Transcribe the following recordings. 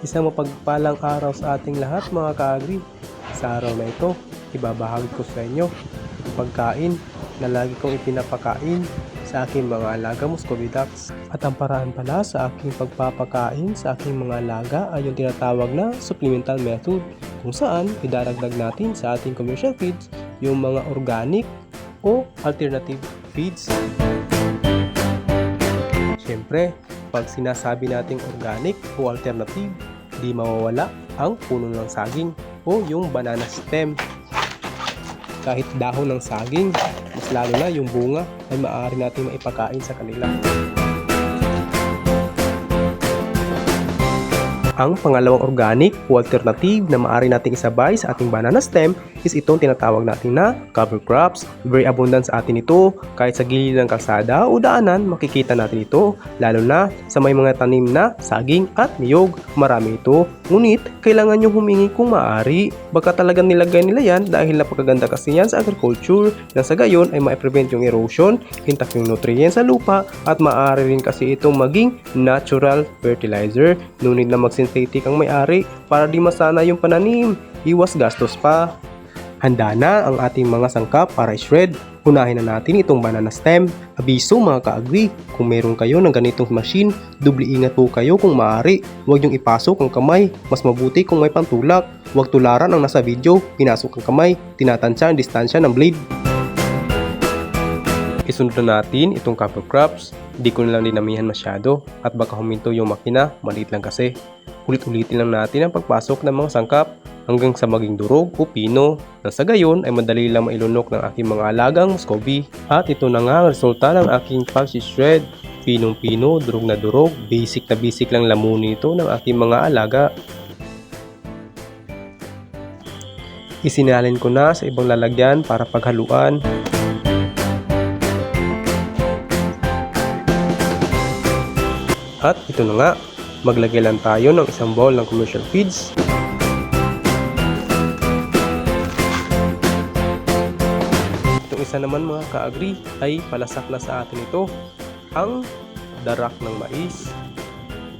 Isang mapagpalang araw sa ating lahat mga ka-agri. Sa araw na ito, ibabahagi ko sa inyo ang pagkain na lagi kong ipinapakain sa aking mga alaga Muscovy ducks. At ang paraan pala sa aking pagpapakain sa aking mga alaga ay yung tinatawag na supplemental method, kung saan idaragdag natin sa ating commercial feeds yung mga organic o alternative feeds. Siyempre, pag sinasabi nating organic o alternative, di mawawala ang puno ng saging o yung banana stem. Kahit dahon ng saging, mas lalo na yung bunga ay maaari natin maipakain sa kanila. Ang pangalawang organic o alternative na maaari nating isabay sa ating banana stem is itong tinatawag natin na cover crops. Very abundant sa atin ito, kahit sa gilid ng kalsada o daanan makikita natin ito, lalo na sa may mga tanim na saging at niyog. Marami ito, ngunit kailangan nyo humingi kung maaari. Baka talagang nilagay nila yan dahil napakaganda kasi yan sa agriculture, na sa gayon ay ma-prevent yung erosion, intact yung nutrients sa lupa, at maaari rin kasi itong maging natural fertilizer. No need na mag-synthetic ang may-ari para di masana yung pananim, iwas gastos pa. Handa na ang ating mga sangkap para i-shred. Unahin na natin itong banana stem. Abiso mga ka-agri, kung meron kayo ng ganitong machine, dubli ingat po kayo kung maaari. Huwag niyong ipasok ang kamay, mas mabuti kung may pantulak. Huwag tularan ang nasa video, pinasok ang kamay, tinatansya ang distansya ng blade. Isunod na natin itong cover crops. Di ko nilang dinamihan masyado at baka huminto yung makina, maliit lang kasi. Ulit-ulitin lang natin ang pagpasok ng mga sangkap hanggang sa maging durog o pino, nang sa gayon ay madali lang mailunok ng aking mga alagang Muscovy. At ito na nga ang resulta ng aking pag-shred. Pinong-pino, durog na durog, basic na basic lang lamunin ito ng aking mga alaga. Isinalin ko na sa ibang lalagyan para paghaluan. At ito na nga, maglagay lang tayo ng isang bowl ng commercial feeds. Itong isa naman mga ka-agri ay palasak na sa atin ito, ang darak ng mais.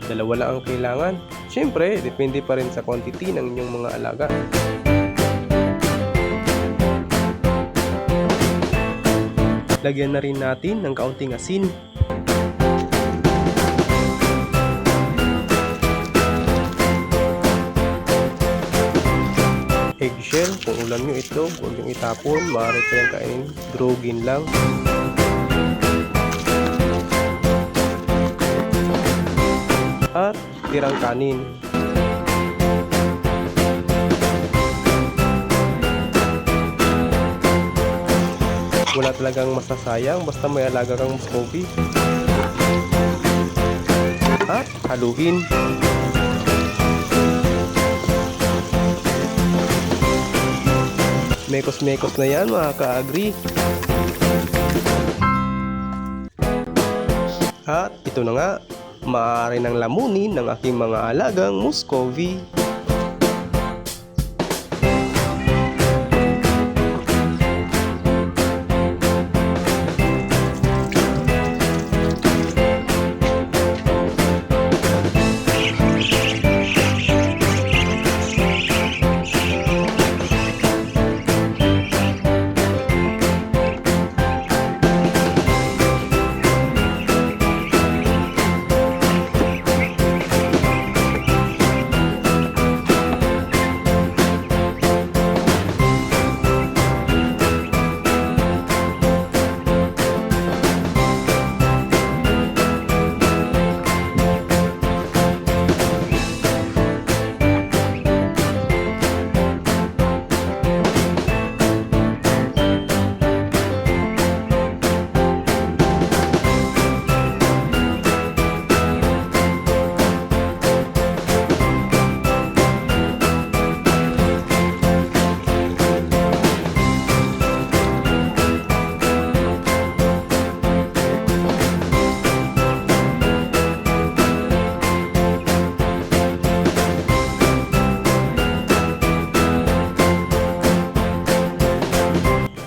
Dalawa lang ang kailangan. Siyempre, depende pa rin sa quantity ng inyong mga alaga. Lagyan na rin natin ng kaunting asin. Eggshell, kung ulam nyo itlog, huwag nyo itapon, maaari pa yung kainin, drogin lang. At tirang kanin. Wala talagang masasayang basta may alaga kang Muscovy. At haluin. Mekos-mekos na yan mga ka-agri. At ito na nga, maaari nang lamunin ng aking mga alagang Muscovy.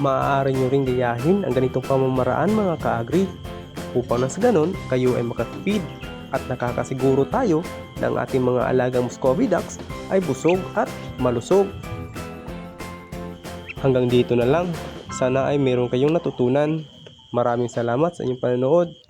Maaari nyo ring gayahin ang ganitong pamamaraan mga ka-agri upang nang sa ganon kayo ay makatipid at nakakasiguro tayo ng ating mga alagang Muscovy ducks ay busog at malusog. Hanggang dito na lang. Sana ay meron kayong natutunan. Maraming salamat sa inyong panonood.